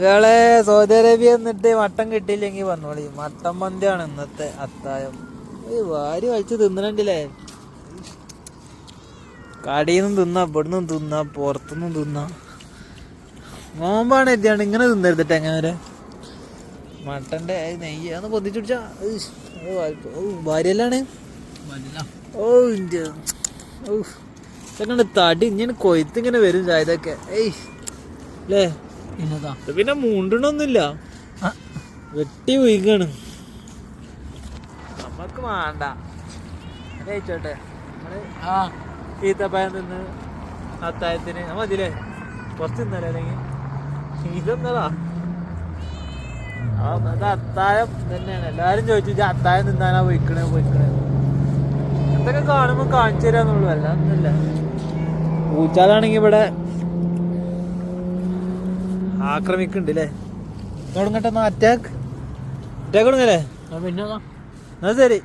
നിങ്ങളെ Saudi Arabia എന്നിട്ട് mutton കിട്ടിയില്ലെങ്കിൽ വന്നോളി. മട്ടൻ മന്തിയാണ് ഇന്നത്തെ അത്താഴം. വാരി വലിച്ച് തിന്നണണ്ടില്ലേ? കടയിൽ നിന്നും തിന്നാ, ഇവിടുന്നും തിന്നാ, പുറത്തുനിന്നും തിന്നാ. നോമ്പാണ് എത്തിയാണ് ഇങ്ങനെ തിന്നരുത്തിട്ട്. എങ്ങനെ മട്ടന്റെ നെയ്യാന്ന് പൊതിച്ചു പിടിച്ചാ ഭാര്യല്ലാണ്. ഓ ഇന്റെ തടി ഇങ്ങനെ കൊയ്ത്ത് ഇങ്ങനെ വരും ചായതൊക്കെ. ഏയ് അല്ലേ? പിന്നെ മൂണ്ടണൊന്നുമില്ല, വെട്ടി വീക്കാണ്. നമ്മക്ക് വേണ്ട കഴിച്ചോട്ടെ. ഈത്തപ്പഴം തിന്ന് അത്താഴത്തിന് മതില്ലേ? കുറച്ച് തിന്നല്ലേ? അല്ലെങ്കിൽ ഇതെന്നതാ അത് അത്താഴം തന്നെയാണ്. എല്ലാരും ചോദിച്ചു അത്താഴം തിന്നാനാ പോയിക്കണേ. എന്തൊക്കെ കാണുമ്പോ കാണിച്ചു തരാന്നുള്ളൂ, അല്ല ഒന്നുമില്ല. പൂച്ചാലാണെങ്കി ഇവിടെ ആക്രമിക്കുന്നുണ്ട് അല്ലേ? തുടങ്ങട്ടെ, അറ്റാക്ക് തുടങ്ങല്ലേ? പിന്നെ എന്നാ ശരി.